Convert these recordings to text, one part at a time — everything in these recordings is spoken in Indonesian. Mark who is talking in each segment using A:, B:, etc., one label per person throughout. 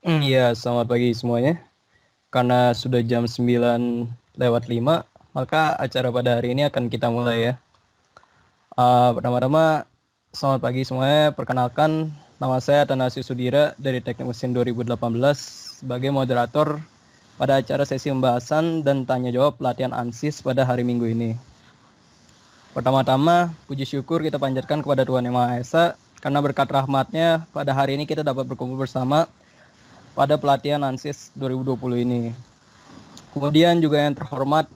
A: Iya, selamat pagi semuanya. Karena sudah jam 9:05, maka acara pada hari ini akan kita mulai ya. Pertama-tama, selamat pagi semuanya. Perkenalkan, nama saya Tanasi Sudira dari Teknik Mesin 2018 sebagai moderator pada acara sesi pembahasan dan tanya jawab pelatihan ANSYS pada hari Minggu ini. Pertama-tama, puji syukur kita panjatkan kepada Tuhan Yang Maha Esa karena berkat rahmatnya pada hari ini kita dapat berkumpul bersama pada pelatihan ANSYS 2020 ini. Kemudian juga yang terhormat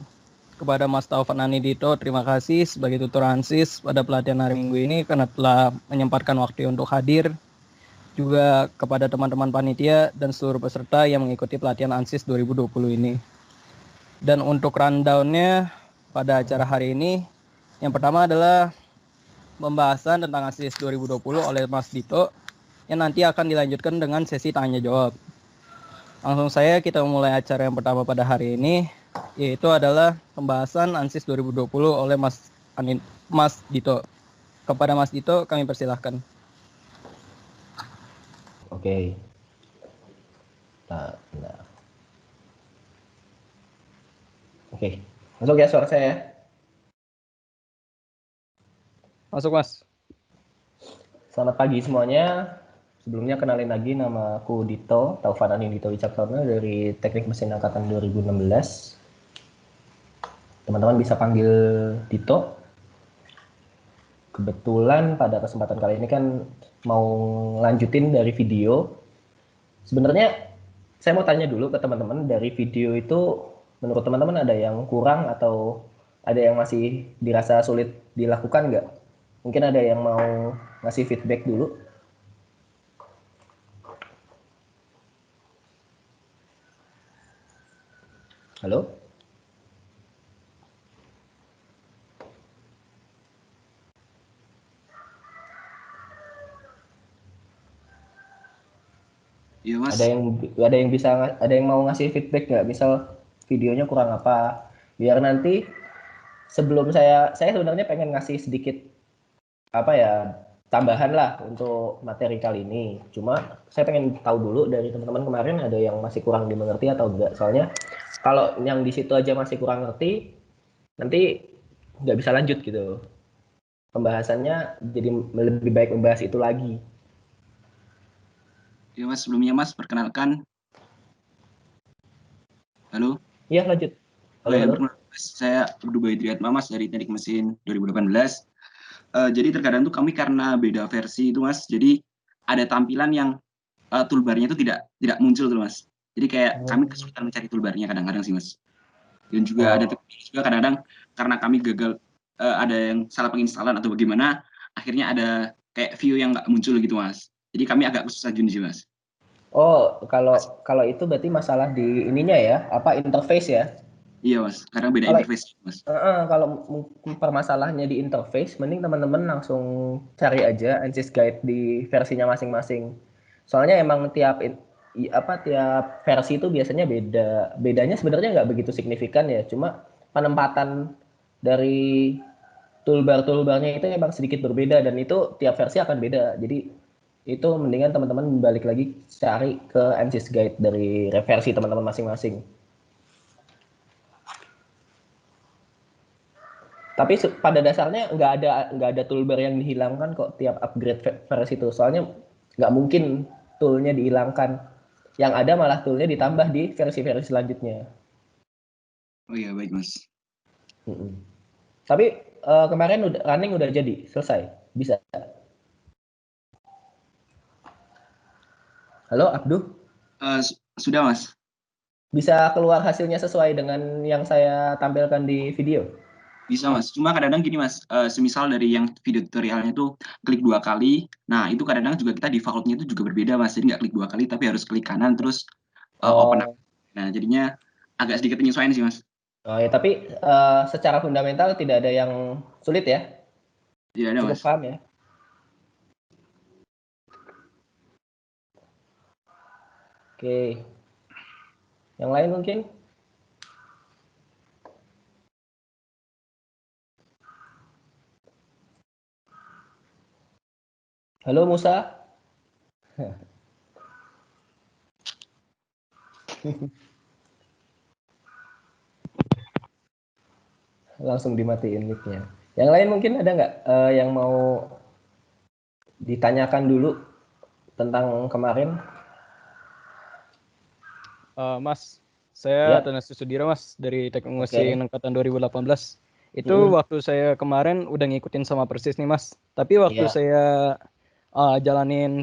A: kepada Mas Taufan Anidito, terima kasih sebagai tutor ANSYS pada pelatihan hari Minggu ini karena telah menyempatkan waktu untuk hadir. Juga kepada teman-teman panitia dan seluruh peserta yang mengikuti pelatihan ANSYS 2020 ini. Dan untuk rundown-nya pada acara hari ini, yang pertama adalah pembahasan tentang ANSYS 2020 oleh Mas Dito yang nanti akan dilanjutkan dengan sesi tanya jawab. Langsung saya kita mulai acara yang pertama pada hari ini, yaitu adalah pembahasan ANSYS 2020 oleh Mas Dito. Kepada Mas Dito kami persilahkan.
B: Oke. Nah. Oke. Masuk ya suara saya ya.
A: Masuk Mas.
B: Selamat pagi semuanya. Sebelumnya kenalin lagi, nama aku Dito, Taufan Anindito Wicaksono dari Teknik Mesin Angkatan 2016. Teman-teman bisa panggil Dito. Kebetulan pada kesempatan kali ini kan mau lanjutin dari video. Sebenarnya saya mau tanya dulu ke teman-teman, dari video itu menurut teman-teman ada yang kurang atau ada yang masih dirasa sulit dilakukan nggak? Mungkin ada yang mau ngasih feedback dulu. Halo?
C: Iya Mas.
B: Ada yang mau ngasih feedback nggak? Misal videonya kurang apa? Biar nanti sebelum saya sebenarnya pengen ngasih sedikit apa ya, tambahan lah untuk materi kali ini. Cuma saya pengen tahu dulu dari teman-teman kemarin ada yang masih kurang dimengerti atau enggak. Soalnya kalau yang di situ aja masih kurang ngerti, nanti nggak bisa lanjut gitu. Pembahasannya jadi lebih baik membahas itu lagi.
C: Iya Mas, sebelumnya Mas perkenalkan. Halo.
B: Iya lanjut.
C: Oh
B: Halo
C: ya,
B: halo.
C: saya Abdu Baidriat Mamas dari Teknik Mesin 2018. Jadi terkadang tuh kami karena beda versi itu Mas, jadi ada tampilan yang toolbarnya itu tidak muncul tuh Mas. Jadi kayak kami kesulitan mencari toolbarnya kadang-kadang sih Mas. Dan juga ada
B: Oh,
C: juga kadang-kadang karena kami gagal, ada yang salah penginstalan atau bagaimana, akhirnya ada kayak view yang nggak muncul gitu Mas. Jadi kami agak kesusahan sih Mas.
B: oh, kalau itu berarti masalah di ininya ya, apa interface ya?
C: Iya Mas, karena beda
B: Kalau
C: interface Mas.
B: kalau permasalahannya di interface, mending teman-teman langsung cari aja ANSYS Guide di versinya masing-masing. Soalnya emang tiap versi itu biasanya beda. Bedanya sebenarnya nggak begitu signifikan ya, cuma penempatan dari toolbar-toolbarnya itu emang sedikit berbeda dan itu tiap versi akan beda. Jadi itu mendingan teman-teman balik lagi cari ke ANSYS Guide dari versi teman-teman masing-masing. Tapi pada dasarnya nggak ada toolbar yang dihilangkan kok tiap upgrade versi itu. Soalnya nggak mungkin toolnya dihilangkan. Yang ada malah toolnya ditambah di versi-versi selanjutnya.
C: Oh iya, baik Mas.
B: Tapi kemarin running udah jadi selesai, bisa. Halo Abduh,
C: Sudah Mas.
B: bisa keluar hasilnya sesuai dengan yang saya tampilkan di video?
C: Bisa Mas. Cuma kadang-kadang gini Mas, semisal dari yang video tutorialnya itu klik 2 kali, nah itu kadang-kadang juga kita default-nya itu juga berbeda Mas. Jadi nggak klik 2 kali, tapi harus klik kanan terus open up.
B: Oh,
C: Nah jadinya agak sedikit penyesuaian sih Mas.
B: oh ya, tapi secara fundamental tidak ada yang sulit ya,
C: Tidak ada
B: cukup
C: Mas.
B: paham ya. Oke, yang lain mungkin. Halo Musa. Langsung dimatiin mic-nya. Yang lain mungkin ada nggak yang mau ditanyakan dulu tentang kemarin?
A: Mas, saya
B: Ya,
A: Tanas Susudira Mas dari Teknik
B: oke.
A: Mesin angkatan 2018. Itu
B: Mm-mm.
A: waktu saya kemarin udah ngikutin sama persis nih Mas. Tapi waktu
B: Iya,
A: saya jalanin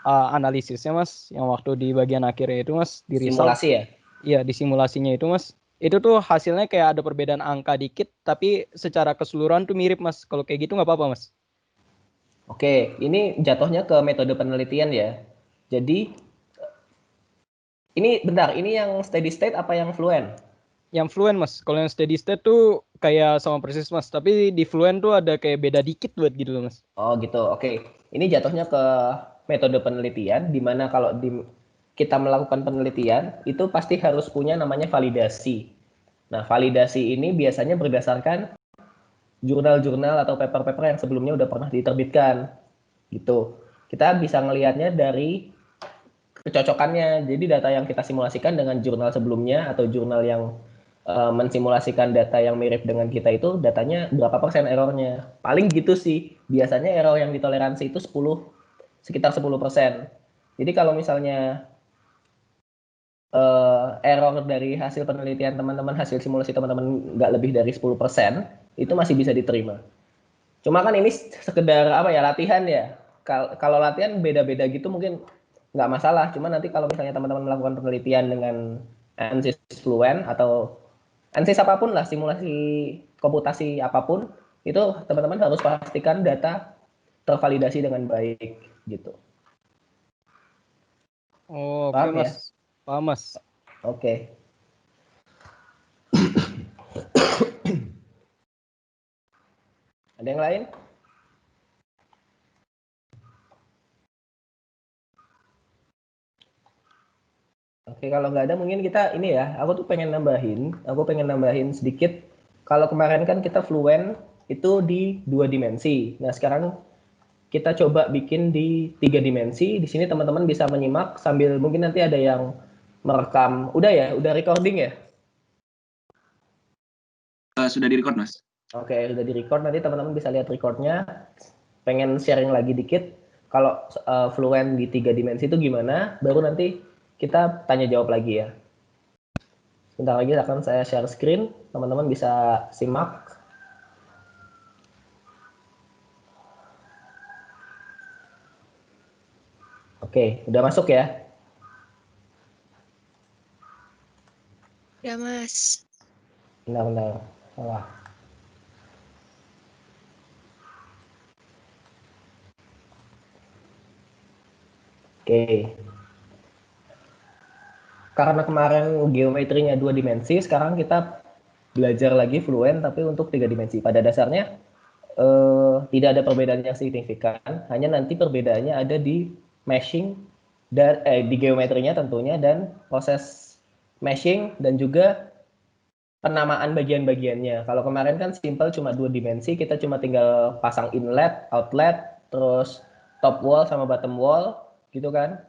A: analisisnya Mas, yang waktu di bagian akhirnya itu Mas di result,
B: simulasi ya.
A: iya di simulasinya itu Mas, itu tuh hasilnya kayak ada perbedaan angka dikit, tapi secara keseluruhan tuh mirip Mas. Kalau kayak gitu nggak apa-apa Mas?
B: Oke, ini jatuhnya ke metode penelitian ya. Jadi ini bentar, ini yang steady state apa yang fluent?
A: Yang fluent Mas, kalau yang steady state tuh kayak sama persis Mas, tapi di fluent tuh ada kayak beda dikit buat gitu loh Mas.
B: Oh gitu, oke. Ini jatuhnya ke metode penelitian, di mana kalau kita melakukan penelitian, itu pasti harus punya namanya validasi. Nah, validasi ini biasanya berdasarkan jurnal-jurnal atau paper-paper yang sebelumnya udah pernah diterbitkan. Gitu. Kita bisa ngelihatnya dari kecocokannya. Jadi data yang kita simulasikan dengan jurnal sebelumnya atau jurnal yang mensimulasikan data yang mirip dengan kita itu datanya berapa persen errornya. Paling gitu sih. Biasanya error yang ditoleransi itu sekitar 10%. Jadi kalau misalnya error dari hasil penelitian teman-teman, hasil simulasi teman-teman nggak lebih dari 10%, itu masih bisa diterima. Cuma kan ini sekedar apa ya, latihan ya. Kalau latihan beda-beda gitu mungkin nggak masalah. Cuma nanti kalau misalnya teman-teman melakukan penelitian dengan ANSYS Fluent atau ANSYS apapun lah, simulasi komputasi apapun, itu teman-teman harus pastikan data tervalidasi dengan baik gitu.
A: Oh, oke
B: Paham ya?
A: Mas. Paham Mas.
B: Oke. Ada yang lain? Oke, kalau nggak ada mungkin kita ini ya, aku pengen nambahin sedikit. Kalau kemarin kan kita fluent itu di 2 dimensi. Nah, sekarang kita coba bikin di 3 dimensi. Di sini teman-teman bisa menyimak sambil mungkin nanti ada yang merekam. Udah ya, udah recording ya?
C: Sudah direcord Mas.
B: Oke, udah di record. Nanti teman-teman bisa lihat recordnya. Pengen sharing lagi dikit. Kalau fluent di 3 dimensi itu gimana? Baru nanti kita tanya jawab lagi ya. Sebentar lagi akan saya share screen, teman-teman bisa simak. Oke, udah masuk ya?
D: Ya, Mas.
B: Benar-benar. Salah. Oke. Karena kemarin geometrinya 2 dimensi, sekarang kita belajar lagi fluent tapi untuk 3 dimensi. Pada dasarnya tidak ada perbedaan yang signifikan, hanya nanti perbedaannya ada di meshing dan di geometrinya tentunya, dan proses meshing dan juga penamaan bagian-bagiannya. Kalau kemarin kan simple cuma 2 dimensi, kita cuma tinggal pasang inlet, outlet, terus top wall sama bottom wall, gitu kan.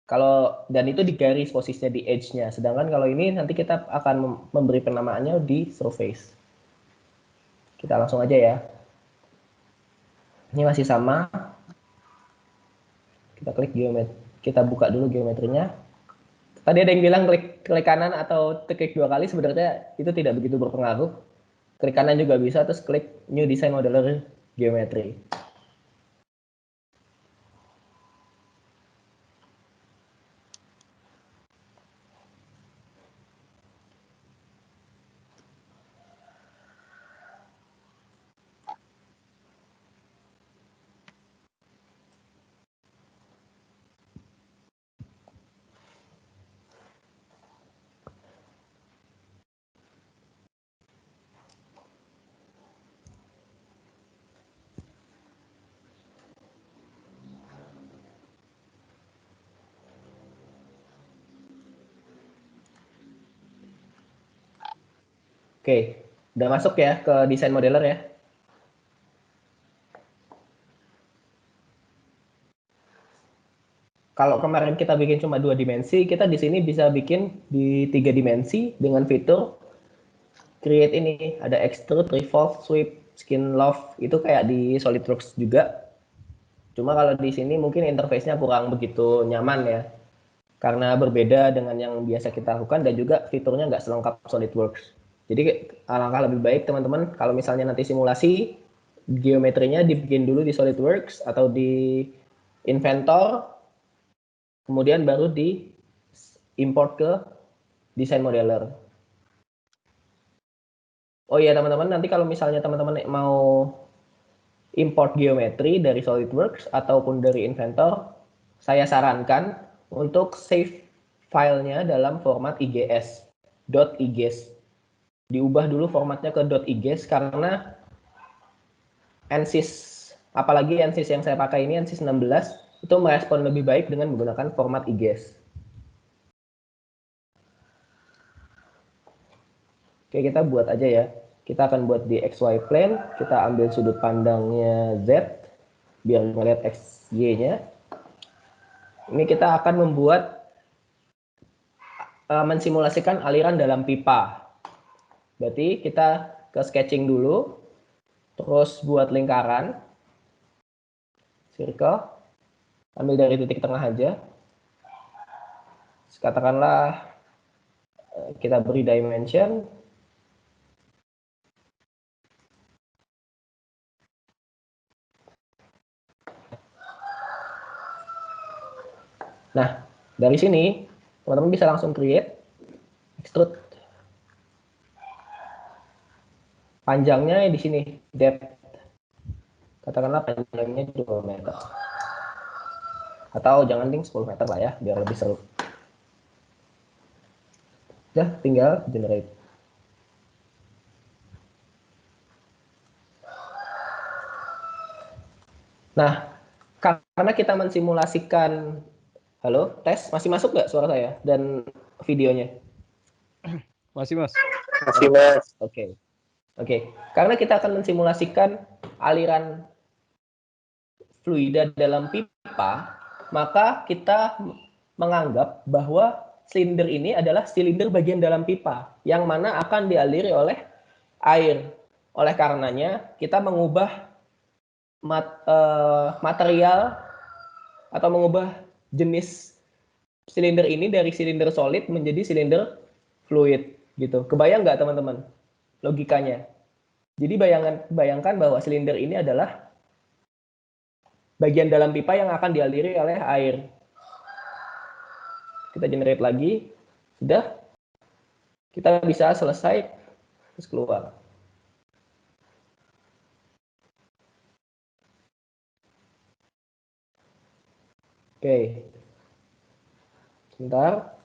B: Kalau dan itu digaris posisinya di edge-nya. Sedangkan kalau ini nanti kita akan memberi penamaannya di surface. Kita langsung aja ya. Ini masih sama. Kita klik geometri. Kita buka dulu geometrinya. Tadi ada yang bilang klik kanan atau klik 2 kali, sebenarnya itu tidak begitu berpengaruh. Klik kanan juga bisa, terus klik New Design Modeler Geometry. Oke, udah masuk ya ke Design Modeler ya. kalau kemarin kita bikin cuma 2 dimensi, kita di sini bisa bikin di 3 dimensi dengan fitur create ini. Ada extrude, revolve, sweep, skin loft, itu kayak di SolidWorks juga. Cuma kalau di sini mungkin interface-nya kurang begitu nyaman ya, karena berbeda dengan yang biasa kita lakukan dan juga fiturnya nggak selengkap SolidWorks. Jadi alangkah lebih baik teman-teman kalau misalnya nanti simulasi, geometrinya dibikin dulu di SolidWorks atau di Inventor, kemudian baru di import ke Design Modeler. Oh iya teman-teman, nanti kalau misalnya teman-teman mau import geometri dari SolidWorks ataupun dari Inventor, saya sarankan untuk save filenya dalam format IGS, .IGS. Diubah dulu formatnya ke .IGS karena ANSYS, apalagi ANSYS yang saya pakai ini ANSYS 16, itu merespon lebih baik dengan menggunakan format IGS. Oke, kita buat aja ya. Kita akan buat di XY plane, kita ambil sudut pandangnya Z, biar melihat XY-nya. Ini kita akan membuat, mensimulasikan aliran dalam pipa. Berarti kita ke sketching dulu, terus buat lingkaran, circle, ambil dari titik tengah aja. Katakanlah kita beri dimension, nah, dari sini teman-teman bisa langsung create, extrude. Panjangnya di sini, depth. Katakanlah panjangnya 2 meter. Atau jangan ding 10 meter lah ya, biar lebih seru. Udah, tinggal generate. Nah, karena kita mensimulasikan, halo, tes, masih masuk nggak suara saya dan videonya?
A: Masih Mas.
B: Masih Mas. Oke. Oke, karena kita akan mensimulasikan aliran fluida dalam pipa, maka kita menganggap bahwa silinder ini adalah silinder bagian dalam pipa, yang mana akan dialiri oleh air. Oleh karenanya, kita mengubah material atau mengubah jenis silinder ini dari silinder solid menjadi silinder fluid gitu. Kebayang nggak teman-teman logikanya? Jadi bayangkan bahwa silinder ini adalah bagian dalam pipa yang akan dialiri oleh air. Kita generate lagi, sudah, kita bisa selesai, terus keluar. Oke, sebentar.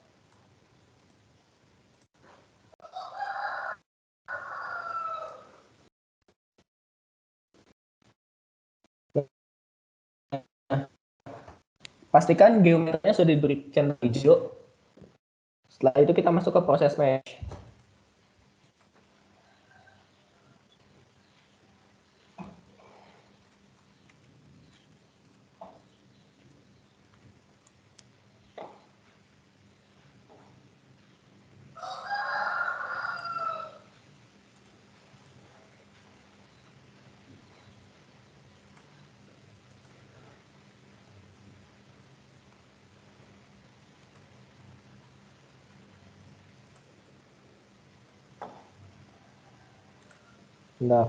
B: Pastikan geometrinya sudah diberi centang hijau. Setelah itu kita masuk ke proses mesh. Nah,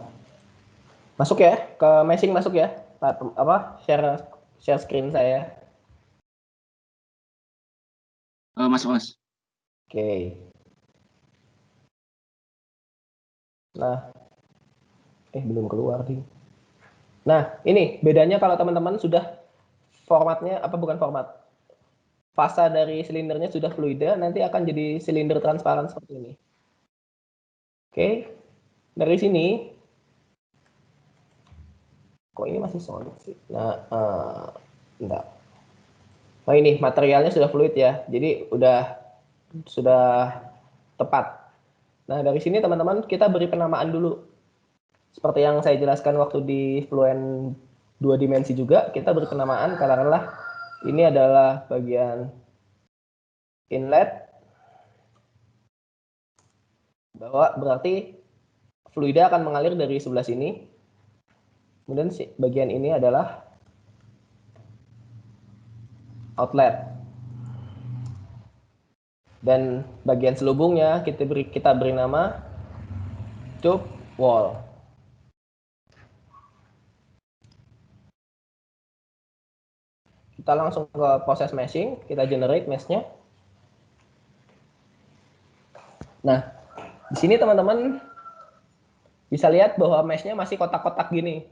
B: masuk ya ke meshing, masuk ya. Apa share screen saya.
C: Masuk Mas.
B: Oke. Nah, belum keluar nih. Nah, ini bedanya kalau teman-teman sudah formatnya, apa bukan format, fasa dari silindernya sudah fluida, nanti akan jadi silinder transparan seperti ini. Oke, dari sini, kok ini masih solid sih? Nah, enggak. Oh ini materialnya sudah fluid ya, jadi sudah tepat. Nah dari sini teman-teman kita beri penamaan dulu. Seperti yang saya jelaskan waktu di Fluent 2 dimensi juga, kita beri penamaan katakanlah Ini adalah bagian inlet, bahwa berarti fluida akan mengalir dari sebelah sini. Kemudian bagian ini adalah outlet. Dan bagian selubungnya kita beri nama tube wall. Kita langsung ke proses meshing, kita generate mesh-nya. Nah, di sini teman-teman bisa lihat bahwa mesh-nya masih kotak-kotak gini.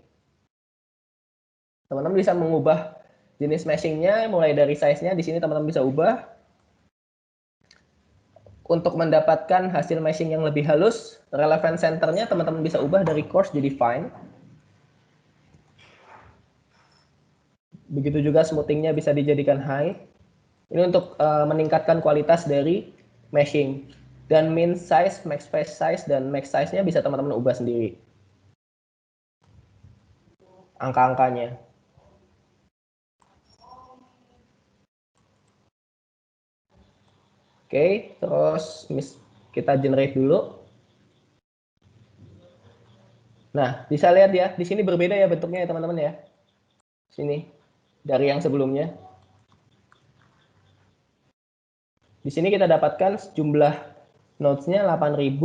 B: Teman-teman bisa mengubah jenis meshing-nya, mulai dari size-nya, di sini teman-teman bisa ubah. Untuk mendapatkan hasil meshing yang lebih halus, relevant center-nya teman-teman bisa ubah dari coarse jadi fine. Begitu juga smoothing-nya bisa dijadikan high. Ini untuk meningkatkan kualitas dari meshing. Dan min size, max face size, dan max size-nya bisa teman-teman ubah sendiri. Angka-angkanya. Oke, terus kita generate dulu. Nah, bisa lihat ya, di sini berbeda ya bentuknya ya teman-teman ya. Sini, dari yang sebelumnya. Di sini kita dapatkan jumlah nodes-nya 8.000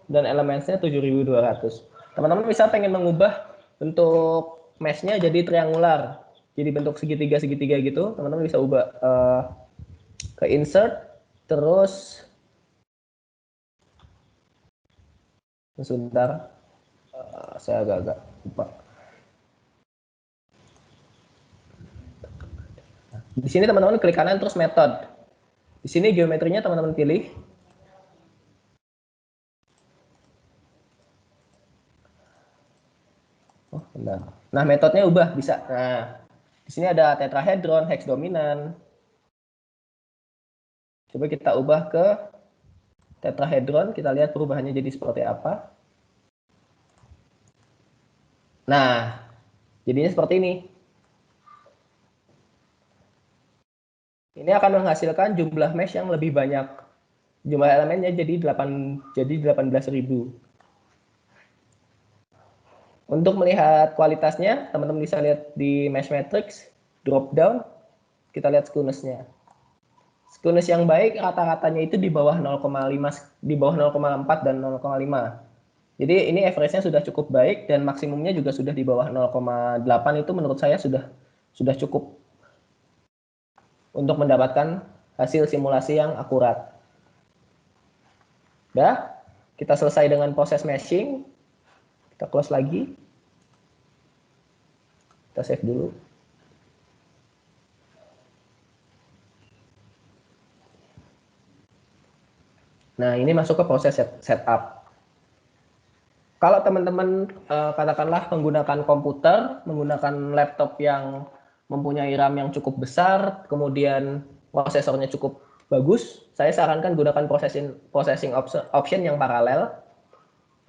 B: dan elementsnya 7.200. Teman-teman bisa pengen mengubah bentuk mesh-nya jadi triangular. Jadi bentuk segitiga-segitiga gitu, teman-teman bisa ubah ke insert, terus sebentar, saya agak-agak lupa. Di sini teman-teman klik kanan terus method. Di sini geometrinya teman-teman pilih. Oh, benar. Nah, metodenya ubah bisa. Nah, di sini ada tetrahedron, hex dominan. Coba kita ubah ke tetrahedron, kita lihat perubahannya jadi seperti apa. Nah, jadinya seperti ini. Ini akan menghasilkan jumlah mesh yang lebih banyak. Jumlah elemennya jadi 18.000. Untuk melihat kualitasnya, teman-teman bisa lihat di mesh matrix, drop down, kita lihat skewness-nya. Skewness yang baik rata-ratanya itu di bawah 0,5, di bawah 0,4 dan 0,5. Jadi ini average-nya sudah cukup baik dan maksimumnya juga sudah di bawah 0,8, itu menurut saya sudah cukup untuk mendapatkan hasil simulasi yang akurat. Udah, kita selesai dengan proses meshing. Kita close lagi. Kita save dulu. Nah, ini masuk ke proses setup. Kalau teman-teman katakanlah menggunakan komputer, menggunakan laptop yang mempunyai RAM yang cukup besar, kemudian prosesornya cukup bagus, saya sarankan gunakan processing option yang paralel.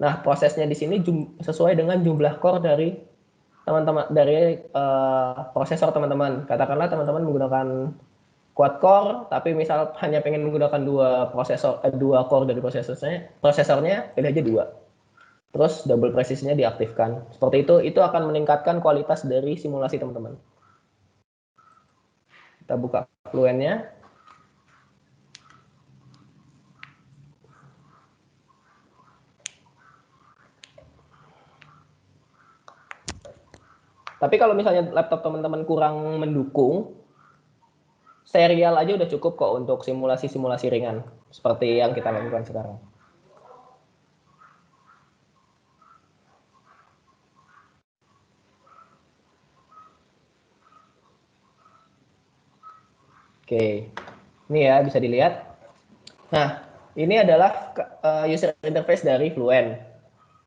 B: Nah, prosesnya di sini sesuai dengan jumlah core dari teman-teman, dari prosesor teman-teman. Katakanlah teman-teman menggunakan quad core, tapi misal hanya pengen menggunakan dua core dari prosesornya pilih aja 2. Terus double presisinya diaktifkan. Seperti itu akan meningkatkan kualitas dari simulasi teman-teman. Kita buka Fluentnya. Tapi kalau misalnya laptop teman-teman kurang mendukung, serial aja udah cukup kok untuk simulasi-simulasi ringan. Seperti yang kita lakukan sekarang. Oke, ini ya bisa dilihat. Nah, ini adalah user interface dari Fluent.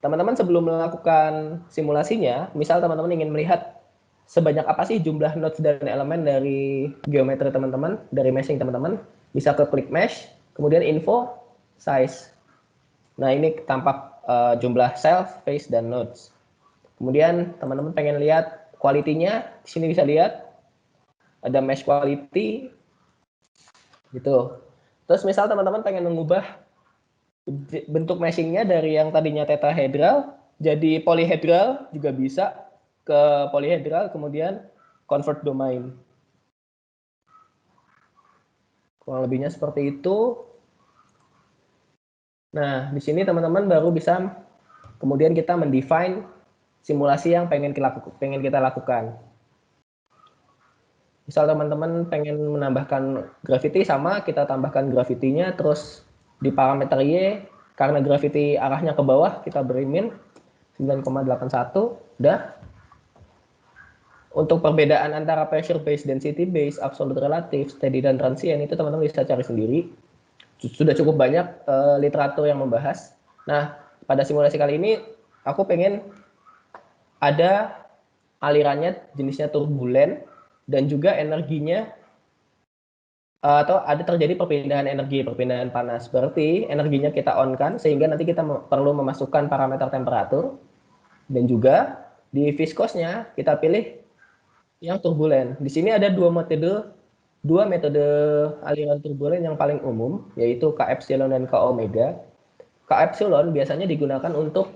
B: Teman-teman sebelum melakukan simulasinya, misal teman-teman ingin melihat sebanyak apa sih jumlah nodes dan elemen dari geometri teman-teman, dari meshing teman-teman, bisa ke klik mesh, kemudian info, size. Nah, ini tampak jumlah self, face, dan nodes. Kemudian teman-teman pengen lihat quality-nya, di sini bisa lihat. ada mesh quality, gitu. Terus misal teman-teman pengen mengubah bentuk meshingnya dari yang tadinya tetrahedral jadi polyhedral juga bisa, ke polyhedral kemudian convert domain. Kurang lebihnya seperti itu. Nah, di sini teman-teman baru bisa kemudian kita mendefine simulasi yang pengen kita lakukan. Misal teman-teman pengen menambahkan gravity, sama kita tambahkan gravity-nya, terus di parameter Y karena gravity arahnya ke bawah kita beri min 9,81, udah. Untuk perbedaan antara pressure base, density base, absolute relative, steady dan transient itu teman-teman bisa cari sendiri. Sudah cukup banyak literatur yang membahas. Nah, pada simulasi kali ini aku pengen ada alirannya jenisnya turbulen dan juga energinya atau ada terjadi perpindahan energi, perpindahan panas. Berarti energinya kita on kan sehingga nanti kita perlu memasukkan parameter temperatur, dan juga di viskosnya kita pilih yang turbulen. Di sini ada dua metode aliran turbulen yang paling umum, yaitu K epsilon dan K omega. K epsilon biasanya digunakan untuk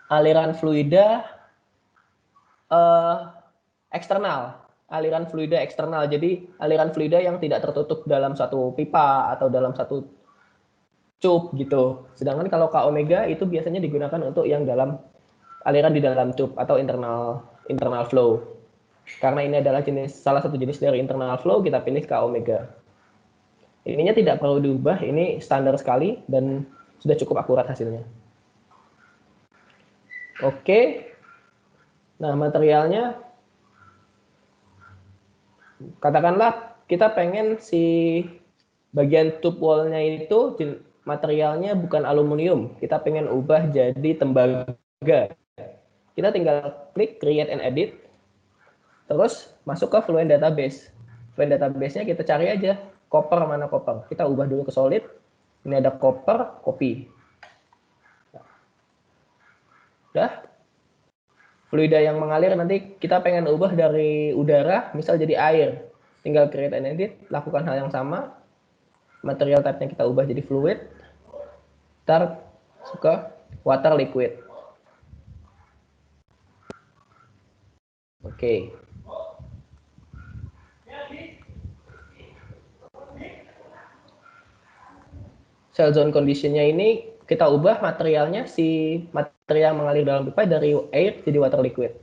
B: aliran fluida eksternal, aliran fluida eksternal. Jadi aliran fluida yang tidak tertutup dalam satu pipa atau dalam satu cup gitu. Sedangkan kalau K omega itu biasanya digunakan untuk yang dalam aliran di dalam cup atau internal flow. Karena ini adalah salah satu jenis dari internal flow, kita pilih K omega. Ininya tidak perlu diubah, ini standar sekali dan sudah cukup akurat hasilnya. Oke. Nah, materialnya katakanlah kita pengen si bagian tube wall-nya itu materialnya bukan aluminium, kita pengen ubah jadi tembaga. Kita tinggal klik create and edit, terus masuk ke Fluent Database. Fluent Database-nya kita cari aja copper, mana copper. Kita ubah dulu ke solid. Ini ada copper, copy. Udah. Fluida yang mengalir nanti kita pengen ubah dari udara, misal jadi air. Tinggal create and edit, lakukan hal yang sama. Material type-nya kita ubah jadi fluid. Ntar suka water liquid. Oke. Cell zone condition-nya ini kita ubah materialnya, si material yang mengalir dalam pipa dari air jadi water liquid.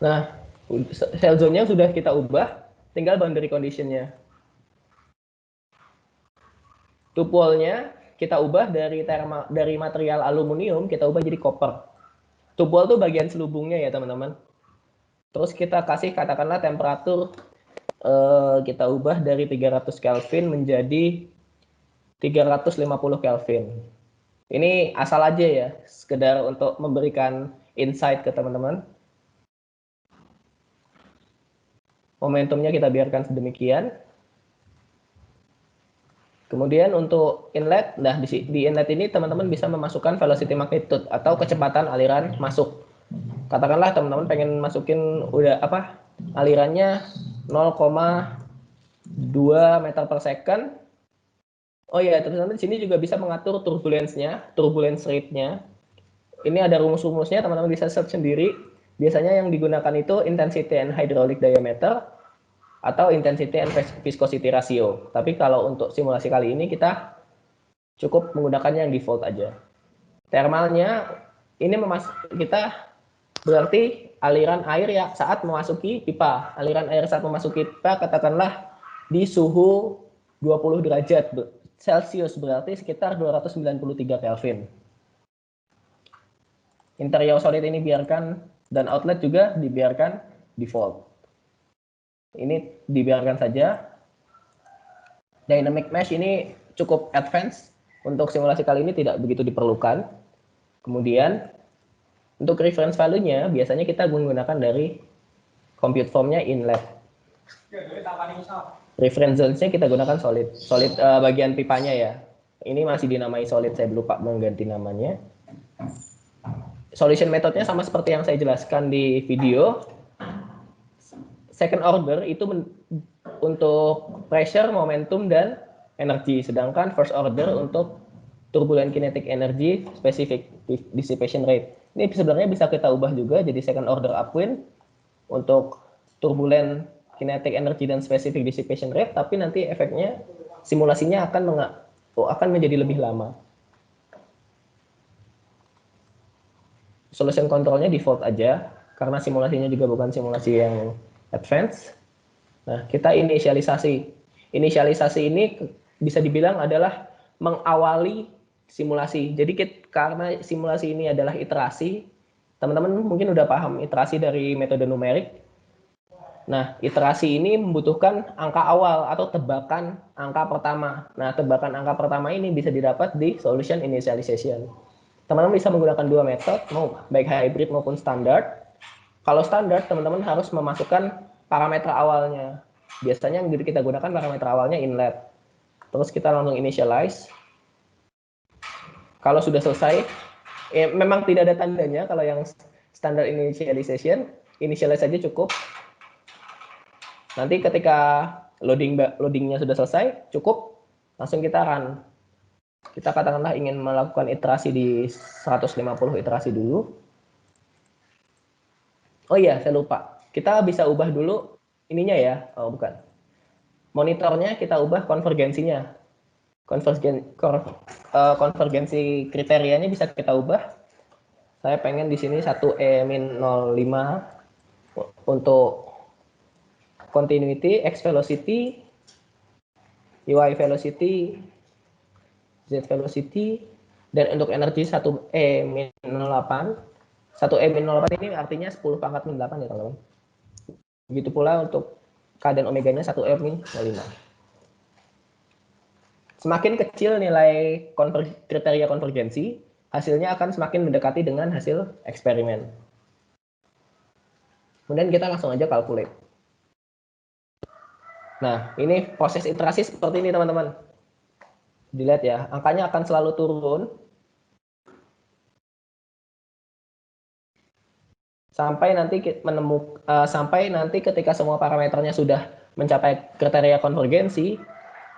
B: Nah, cell zone-nya sudah kita ubah, tinggal boundary condition-nya. Tube wall-nya kita ubah dari material aluminium, kita ubah jadi copper. Tube wall itu bagian selubungnya ya teman-teman. Terus kita kasih katakanlah temperatur, kita ubah dari 300 Kelvin menjadi 350 Kelvin. Ini asal aja ya, sekedar untuk memberikan insight ke teman-teman. Momentumnya kita biarkan sedemikian. Kemudian untuk inlet, nah di inlet ini teman-teman bisa memasukkan velocity magnitude atau kecepatan aliran masuk. Katakanlah teman-teman pengen masukin alirannya 0,2 meter per second. Oh iya, terus nanti di sini juga bisa mengatur turbulence rate-nya. Ini ada rumus-rumusnya, teman-teman bisa search sendiri. Biasanya yang digunakan itu intensity and hydraulic diameter atau intensity and viscosity ratio. Tapi kalau untuk simulasi kali ini kita cukup menggunakan yang default aja. Thermalnya ini kita berarti aliran air ya saat memasuki pipa. Aliran air saat memasuki pipa katakanlah di suhu 20 derajat Celcius, berarti sekitar 293 Kelvin. Interior solid ini biarkan, dan outlet juga dibiarkan default. Ini dibiarkan saja. Dynamic mesh ini cukup advance. Untuk simulasi kali ini tidak begitu diperlukan. Kemudian untuk reference value-nya biasanya kita menggunakan dari compute form-nya inlet. Reference zones-nya kita gunakan solid bagian pipanya ya. Ini masih dinamai solid, saya lupa mengganti namanya. solution methodnya sama seperti yang saya jelaskan di video. Second order itu untuk pressure, momentum, dan energi. Sedangkan first order untuk turbulent kinetic energy, specific dissipation rate. Ini sebenarnya bisa kita ubah juga jadi second order upwind untuk turbulent kinetic energy dan specific dissipation rate, tapi nanti efeknya simulasinya akan menjadi lebih lama. Solution controlnya default aja, karena simulasinya juga bukan simulasi yang advance. Nah, kita inisialisasi. Inisialisasi ini bisa dibilang adalah mengawali simulasi. Jadi karena simulasi ini adalah iterasi, teman-teman mungkin udah paham iterasi dari metode numerik. Nah, iterasi ini membutuhkan angka awal atau tebakan angka pertama. Nah, tebakan angka pertama ini bisa didapat di solution initialization. Teman-teman bisa menggunakan dua metode, baik hybrid maupun standar. Kalau standar, teman-teman harus memasukkan parameter awalnya. Biasanya yang kita gunakan parameter awalnya inlet. Terus kita langsung initialize. Kalau sudah selesai, memang tidak ada tandanya kalau yang standar initialization, initialize saja cukup. Nanti ketika loadingnya sudah selesai, cukup, langsung kita run. Kita katakanlah ingin melakukan iterasi di 150 iterasi dulu. Oh iya, saya lupa. Kita bisa ubah dulu ininya ya. Oh, bukan. Monitornya kita ubah konvergensinya. Konvergensi kriterianya bisa kita ubah. Saya pengen di sini 1E-05 untuk continuity, X velocity, Y velocity, Z velocity, dan untuk energi 1E-08. 1E-08 ini artinya 10 pangkat min 8 ya teman-teman. Begitu pula untuk K dan omeganya 1E-05. Semakin kecil nilai kriteria konvergensi, hasilnya akan semakin mendekati dengan hasil eksperimen. Kemudian kita langsung aja calculate. Nah, ini proses iterasi seperti ini teman-teman. Dilihat ya, angkanya akan selalu turun sampai nanti ketika semua parameternya sudah mencapai kriteria konvergensi,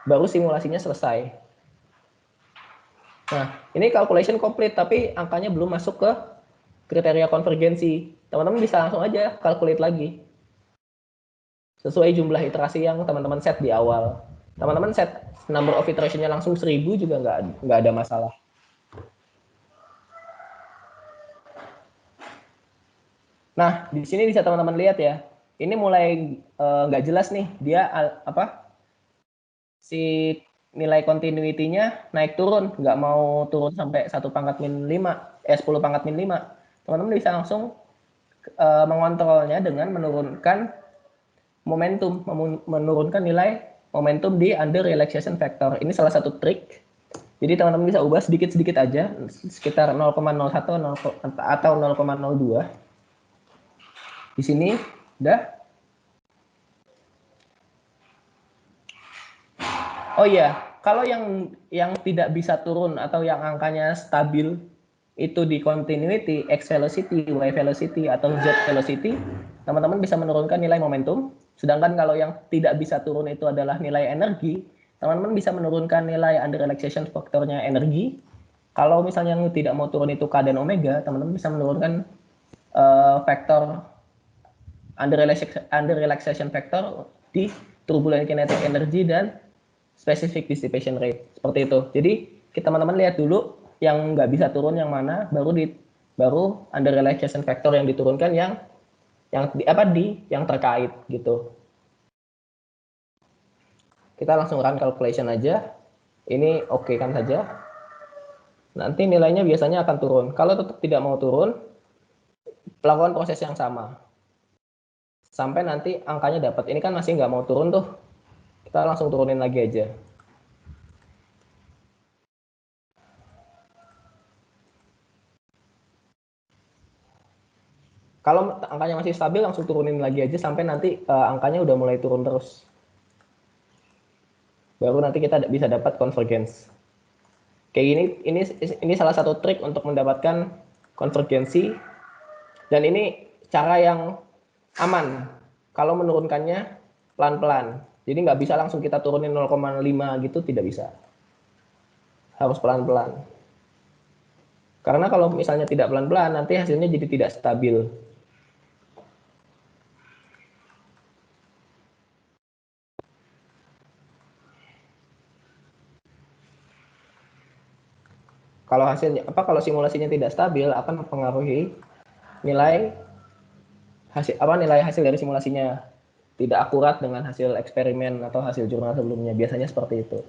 B: baru simulasinya selesai. Nah, ini calculation complete, tapi angkanya belum masuk ke kriteria konvergensi. Teman-teman bisa langsung aja calculate lagi. Sesuai jumlah iterasi yang teman-teman set di awal. Teman-teman set number of iteration-nya langsung 1000 juga nggak ada masalah. Nah, di sini bisa teman-teman lihat ya. Ini mulai nggak jelas nih, dia si nilai continuity-nya naik turun, nggak mau turun sampai 1 pangkat min 5, 10 pangkat min 5. Teman-teman bisa langsung mengontrolnya dengan menurunkan momentum, menurunkan nilai momentum di under relaxation factor. Ini salah satu trik. Jadi teman-teman bisa ubah sedikit-sedikit aja, sekitar 0,01 atau 0,02. Di sini udah. Oh iya, kalau yang tidak bisa turun atau yang angkanya stabil itu di continuity, X velocity, Y velocity, atau Z velocity, teman-teman bisa menurunkan nilai momentum. Sedangkan kalau yang tidak bisa turun itu adalah nilai energi, teman-teman bisa menurunkan nilai under relaxation faktornya energi. Kalau misalnya yang tidak mau turun itu K dan omega, teman-teman bisa menurunkan faktor under relaxation factor di turbulent kinetic energy dan specific dissipation rate. Seperti itu. Jadi teman-teman lihat dulu yang nggak bisa turun yang mana, baru under relaxation factor yang diturunkan yang terkait gitu. Kita langsung run calculation aja. Ini oke kan saja. Nanti nilainya biasanya akan turun. Kalau tetap tidak mau turun, lakukan proses yang sama. Sampai nanti angkanya dapat. Ini kan masih nggak mau turun tuh. Kita langsung turunin lagi aja. Kalau angkanya masih stabil, langsung turunin lagi aja sampai nanti angkanya udah mulai turun terus. Baru nanti kita bisa dapat convergence. Kayak gini, ini salah satu trik untuk mendapatkan konvergensi, dan ini cara yang aman kalau menurunkannya pelan-pelan. Jadi nggak bisa langsung kita turunin 0,5 gitu, tidak bisa. Harus pelan-pelan. Karena kalau misalnya tidak pelan-pelan, nanti hasilnya jadi tidak stabil. Kalau hasilnya kalau simulasinya tidak stabil, akan mempengaruhi nilai hasil dari simulasinya, tidak akurat dengan hasil eksperimen atau hasil jurnal sebelumnya. Biasanya seperti itu.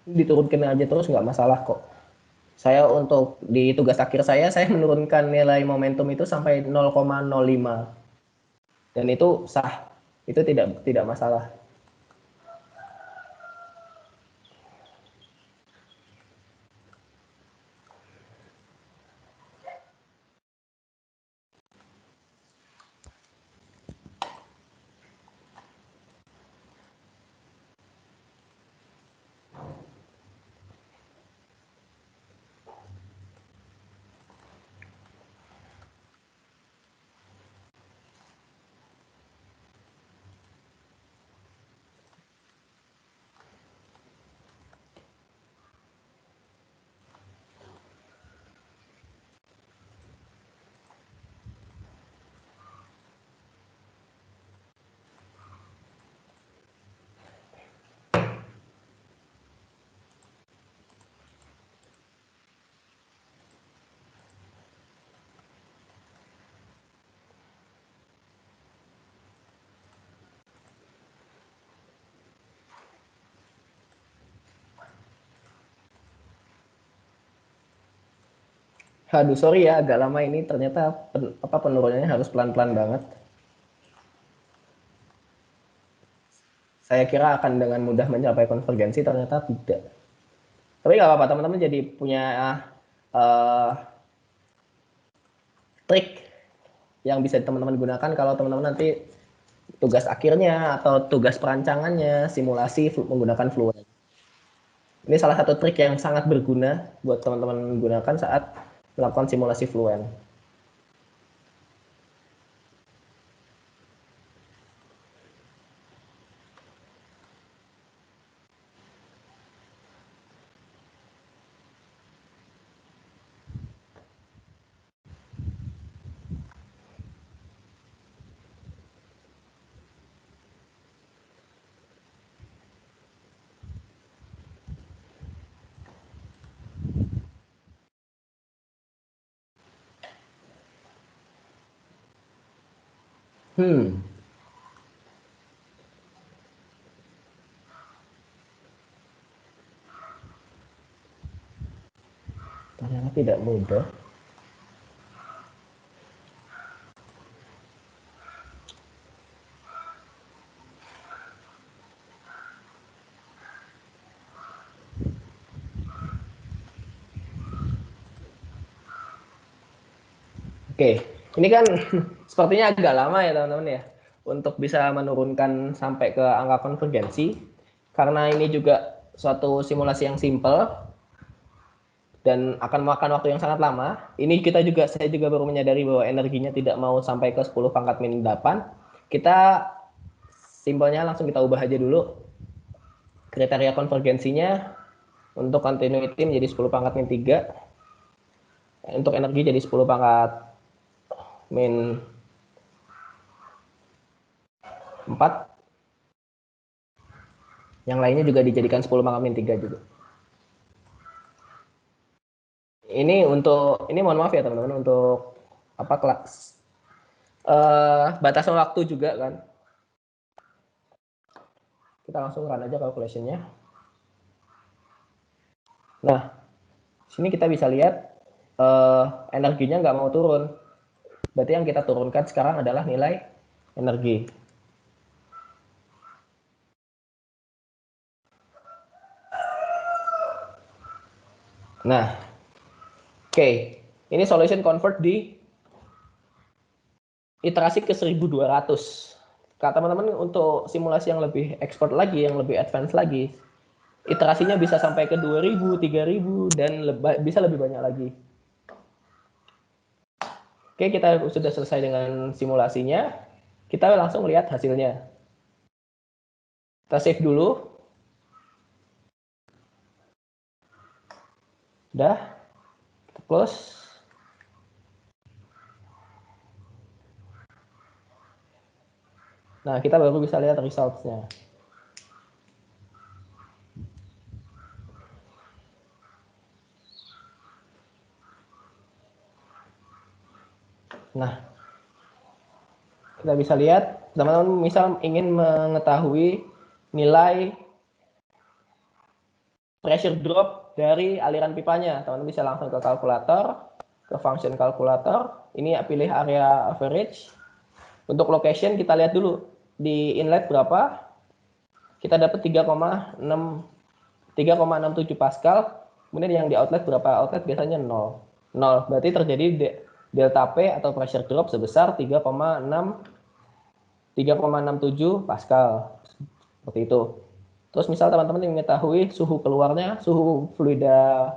B: Diturunkan aja terus nggak masalah kok. Saya untuk di tugas akhir saya menurunkan nilai momentum itu sampai 0,05, dan itu sah, itu tidak masalah. Aduh, sorry ya, agak lama ini, ternyata penurunannya harus pelan-pelan banget. Saya kira akan dengan mudah mencapai konvergensi, ternyata tidak. Tapi nggak apa-apa, teman-teman jadi punya uh, trik yang bisa teman-teman gunakan kalau teman-teman nanti tugas akhirnya atau tugas perancangannya simulasi menggunakan Fluent. Ini salah satu trik yang sangat berguna buat teman-teman gunakan saat melakukan simulasi Fluent. Ternyata tidak mudah. Oke, ini kan sepertinya agak lama ya teman-teman ya, untuk bisa menurunkan sampai ke angka konvergensi, karena ini juga suatu simulasi yang simple dan akan memakan waktu yang sangat lama. Ini saya juga baru menyadari bahwa energinya tidak mau sampai ke 10 pangkat min 8. Kita simpelnya langsung kita ubah aja dulu. Kriteria konvergensinya untuk continuity menjadi 10 pangkat min 3. Untuk energi jadi 10 pangkat min 4. Yang lainnya juga dijadikan 10 pangkat min 3 juga. Ini mohon maaf ya teman-teman, untuk kelas batasan waktu juga kan. Kita langsung run aja calculation-nya. Nah, sini kita bisa lihat energinya nggak mau turun. Berarti yang kita turunkan sekarang adalah nilai energi. Nah, oke. Ini solution convert di iterasi ke 1200. Kata teman-teman untuk simulasi yang lebih expert lagi, yang lebih advance lagi, iterasinya bisa sampai ke 2000, 3000 dan bisa lebih banyak lagi. Oke, kita sudah selesai dengan simulasinya. Kita langsung lihat hasilnya. Kita save dulu. Udah. Kita close. Nah, kita baru bisa lihat results-nya. Nah, kita bisa lihat, teman-teman misal ingin mengetahui nilai pressure drop dari aliran pipanya, teman-teman bisa langsung ke kalkulator, ke function kalkulator. Ini pilih area average. Untuk location kita lihat dulu di inlet berapa. Kita dapat 3,67 Pascal. Kemudian yang di outlet berapa? Outlet biasanya 0. Berarti terjadi delta P atau pressure drop sebesar 3,67 Pascal. Seperti itu. Terus misal teman-teman ingin mengetahui suhu keluarnya, suhu fluida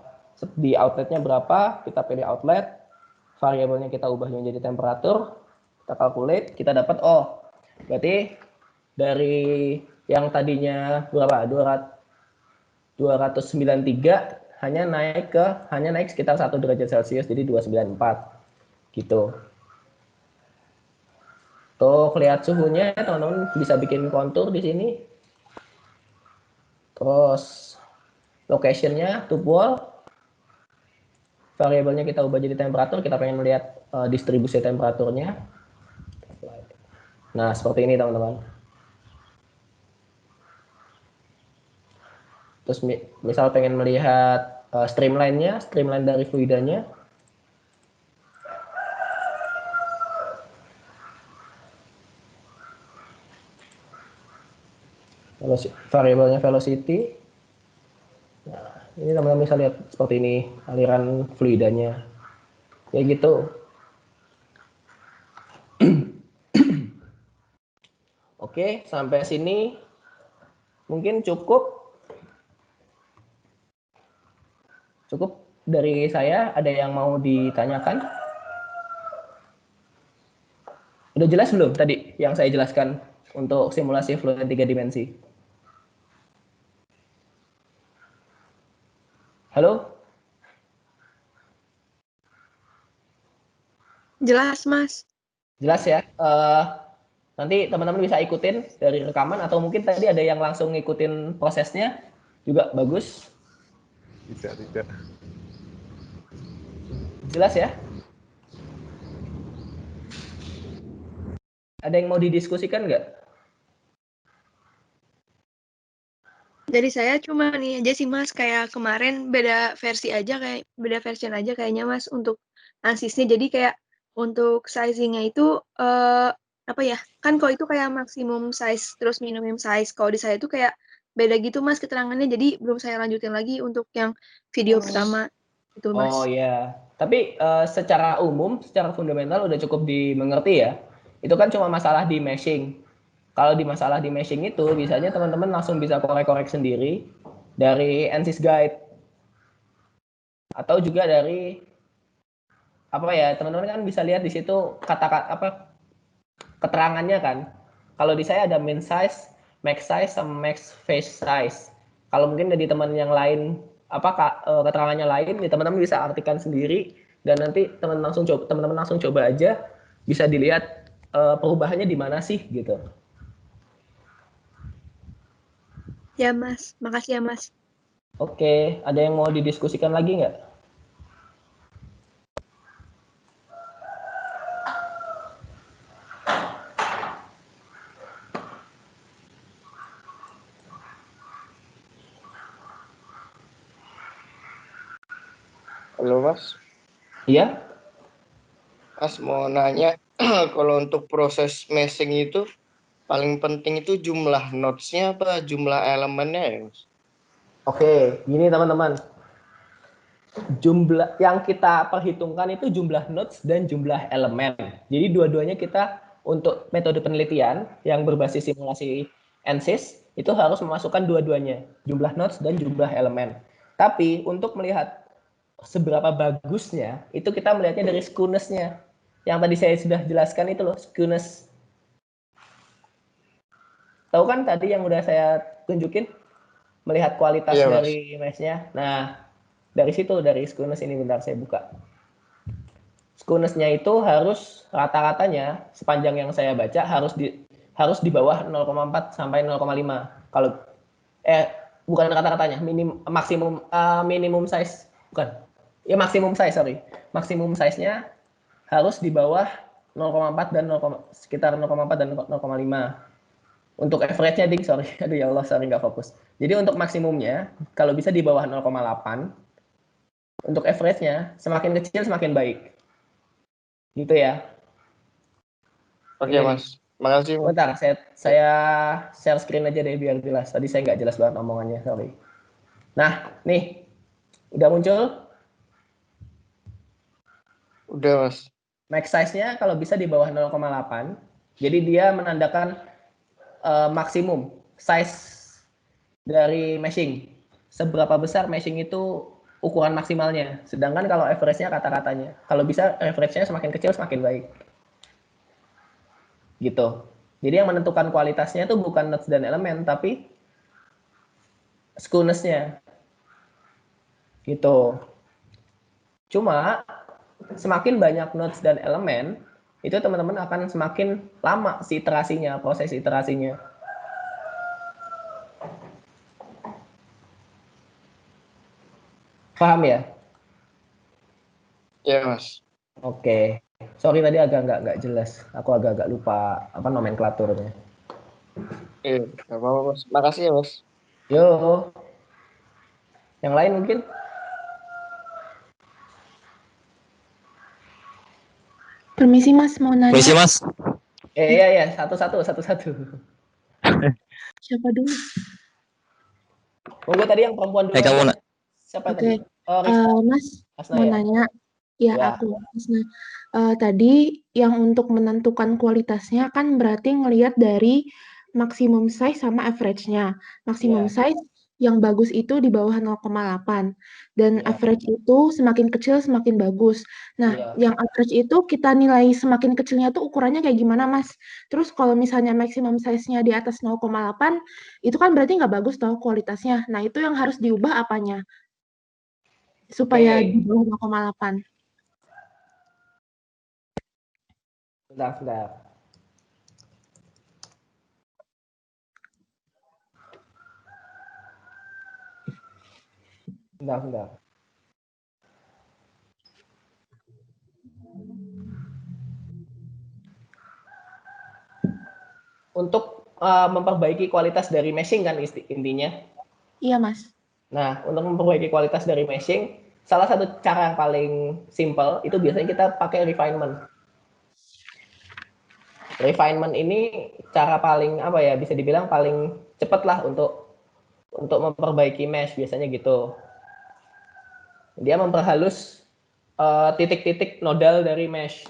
B: di outletnya berapa, kita pilih outlet, variabelnya kita ubah menjadi temperatur, kita calculate, kita dapat, oh berarti dari yang tadinya berapa, 293 hanya naik sekitar 1 derajat Celcius, jadi 294 gitu. Tuh lihat suhunya, teman-teman bisa bikin kontur di sini. Terus locationnya tube wall, variabelnya kita ubah jadi temperatur, kita pengen melihat distribusi temperaturnya. Nah, seperti ini teman-teman. Terus misal pengen melihat streamline-nya, streamline dari fluidanya. Variabelnya velocity. Nah, ini teman-teman bisa lihat seperti ini aliran fluidanya. Ya gitu. Oke, sampai sini mungkin cukup. Cukup dari saya. Ada yang mau ditanyakan? Udah jelas belum tadi yang saya jelaskan untuk simulasi fluid 3 dimensi? Halo?
D: Jelas, Mas.
B: Jelas ya? Nanti teman-teman bisa ikutin dari rekaman atau mungkin tadi ada yang langsung ngikutin prosesnya juga bagus.
E: Tidak.
B: Jelas ya? Ada yang mau didiskusikan nggak?
D: Dari saya cuma nih aja sih, Mas, kayak kemarin beda version aja kayaknya, Mas, untuk ansisnya. Jadi kayak untuk sizingnya itu apa ya? Kan kalau itu kayak maksimum size terus minimum size. Kalau di saya itu kayak beda gitu, Mas, keterangannya. Jadi belum saya lanjutin lagi untuk yang video pertama itu, Mas.
B: Oh ya, tapi secara umum, secara fundamental udah cukup dimengerti ya. Itu kan cuma masalah di meshing. Kalau di masalah di meshing itu, biasanya teman-teman langsung bisa korek-korek sendiri dari ANSYS Guide. Atau juga dari, apa ya, teman-teman kan bisa lihat di situ kata-kata, apa, keterangannya kan. Kalau di saya ada min size, max size, sama max face size. Kalau mungkin dari teman yang lain, apa keterangannya lain, ya teman-teman bisa artikan sendiri dan nanti teman-teman langsung coba aja, bisa dilihat perubahannya di mana sih gitu.
D: Ya, Mas. Makasih ya, Mas.
B: Oke, ada yang mau didiskusikan lagi nggak?
F: Halo Mas,
B: Iya?
F: Mas mau nanya kalau untuk proses meshing itu paling penting itu jumlah nodes-nya apa jumlah elemennya ya Mas?
B: Oke, gini teman-teman. jumlah yang kita perhitungkan itu jumlah nodes dan jumlah elemen. Jadi dua-duanya kita untuk metode penelitian yang berbasis simulasi ANSYS itu harus memasukkan dua-duanya, jumlah nodes dan jumlah elemen. Tapi untuk melihat seberapa bagusnya, itu kita melihatnya dari skewness-nya. Yang tadi saya sudah jelaskan itu loh, skewness. Tahu kan tadi yang udah saya tunjukin? Melihat kualitas
F: Iya, Mas.
B: dari mesh-nya. Nah, dari situ, dari skewness ini bentar saya buka. Skewness-nya itu harus rata-ratanya sepanjang yang saya baca harus di bawah 0,4 sampai 0,5. Kalau bukan rata-ratanya, minimum size bukan. Ya maksimum size, sorry. Maksimum size-nya harus di bawah 0,4 dan sekitar 0,4 dan 0,5. Untuk average-nya ding, sorry. Aduh ya Allah, sorry nggak fokus. Jadi untuk maksimumnya, kalau bisa di bawah 0,8. Untuk average-nya, semakin kecil semakin baik. Gitu ya.
F: Oke,
B: Ini
F: Mas. Makasih, Mas.
B: bentar, saya share screen aja deh biar jelas. Tadi saya nggak jelas banget omongannya, sorry. Nah, nih. Udah muncul?
F: Udah, Mas.
B: Max size-nya kalau bisa di bawah 0,8. Jadi dia menandakan maksimum size dari meshing. Seberapa besar meshing itu ukuran maksimalnya. Sedangkan kalau average-nya kata-katanya. Kalau bisa average-nya semakin kecil semakin baik. Gitu. Jadi yang menentukan kualitasnya itu bukan nodes dan elemen, tapi skewness-nya. Gitu. Cuma semakin banyak nodes dan elemen, itu teman-teman akan semakin lama si iterasinya, proses iterasinya. Paham ya?
F: Iya, Mas.
B: Oke. Sorry tadi agak nggak jelas. Aku agak lupa apa nomenklaturnya.
F: Iya, nggak apa-apa, Mas. Makasih ya, Mas.
B: Yo. Yang lain mungkin?
G: Permisi Mas, mau nanya.
H: Permisi Mas.
B: Iya, satu-satu.
G: Siapa dulu?
B: Monggo tadi yang perempuan dulu.
H: Kamu
B: Siapa
G: Oke.
B: tadi? Oh,
G: Mas,
B: Hasna
G: mau
B: ya?
G: nanya. Ya,
B: Ya.
G: aku. Nah, tadi yang untuk menentukan kualitasnya kan berarti ngelihat dari maksimum size sama average-nya. Maksimum
B: Ya.
G: size yang bagus itu di bawah 0,8 dan
B: Ya.
G: average itu semakin kecil semakin bagus. Nah,
B: Ya.
G: yang average itu kita nilai semakin kecilnya tuh ukurannya kayak gimana, Mas? Terus kalau misalnya maksimum size-nya di atas 0,8, itu kan berarti nggak bagus tau kualitasnya. Nah, itu yang harus diubah apanya? Supaya di bawah 0,8.
B: Bentar. Untuk memperbaiki kualitas dari meshing kan intinya.
G: Iya, Mas.
B: Nah, untuk memperbaiki kualitas dari meshing, salah satu cara yang paling simple itu biasanya kita pakai refinement. Refinement ini cara paling apa ya, bisa dibilang paling cepat lah untuk memperbaiki mesh biasanya gitu. Dia memperhalus titik-titik nodal dari mesh.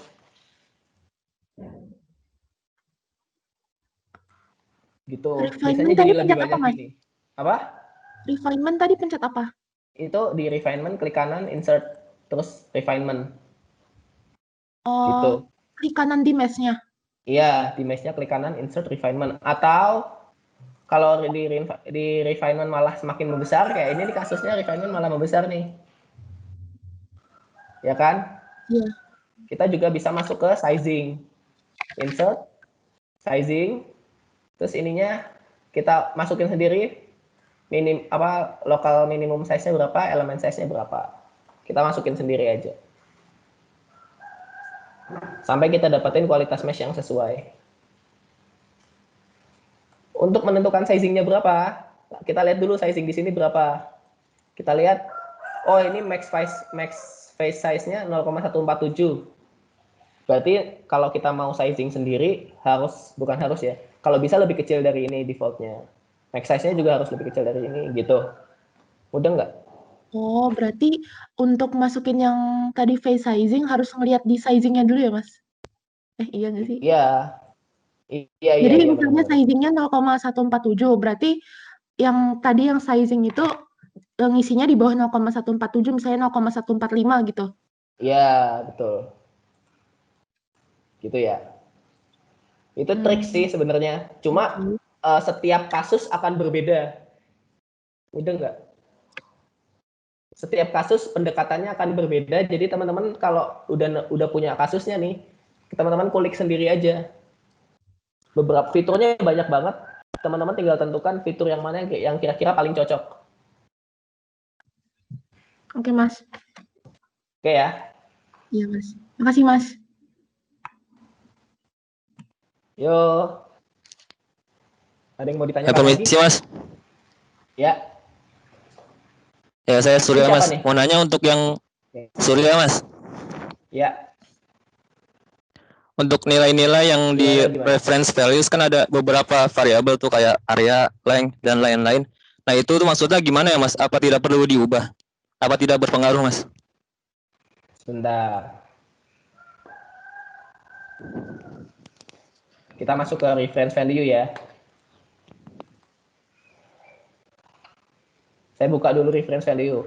B: Gitu. Biasanya jadi lebih banyak gini. Apa?
G: Refinement tadi pencet apa?
B: Itu di refinement klik kanan insert terus refinement.
G: Oh,
B: Gitu.
G: klik kanan di mesh-nya.
B: Iya, di mesh-nya klik kanan insert refinement. Atau kalau di refinement malah semakin membesar, kayak ini kasusnya refinement malah membesar nih. Ya kan?
G: Iya.
B: Kita juga bisa masuk ke sizing. Insert, sizing, terus ininya kita masukin sendiri lokal minimum size-nya berapa, elemen size-nya berapa. Kita masukin sendiri aja. Sampai kita dapetin kualitas mesh yang sesuai. Untuk menentukan sizingnya berapa, kita lihat dulu sizing di sini berapa. Kita lihat, oh ini max face size-nya 0,147. Berarti kalau kita mau sizing sendiri bukan harus ya. Kalau bisa lebih kecil dari ini defaultnya. Max size-nya juga harus lebih kecil dari ini gitu. Mudah nggak?
G: Oh, berarti untuk masukin yang tadi face sizing harus ngelihat di sizingnya dulu ya, Mas? Iya nggak sih?
B: Iya,
G: Jadi
B: iya
G: misalnya
B: benar-benar.
G: sizingnya 0,147, berarti yang tadi yang sizing itu ngisinya di bawah 0,147, misalnya 0,145 gitu.
B: Iya, betul. Gitu ya. Itu trik sih sebenarnya. Cuma
G: Oke.
B: setiap kasus akan berbeda. Udah nggak? Setiap kasus pendekatannya akan berbeda. Jadi teman-teman kalau udah punya kasusnya nih, teman-teman kulik sendiri aja. Beberapa fiturnya banyak banget. Teman-teman tinggal tentukan fitur yang mana yang kira-kira paling cocok.
G: Oke, Mas.
B: Oke ya.
G: Iya, Mas. Makasih, Mas.
B: Yo, ada yang mau ditanyakan lagi?
H: Permisi Mas,
B: Ya.
H: ya saya
B: Ini
H: Surya
B: siapa
H: Mas.
B: nih?
H: Mau nanya untuk yang
B: Oke.
H: Surya Mas,
B: Ya,
H: untuk nilai-nilai yang di
B: gimana?
H: reference values kan ada beberapa variabel tuh kayak area, length, dan lain-lain. Nah itu tuh maksudnya gimana ya Mas? Apa tidak perlu diubah? Apa tidak berpengaruh Mas?
B: Sebentar. Kita masuk ke reference value ya. Saya buka dulu reference value.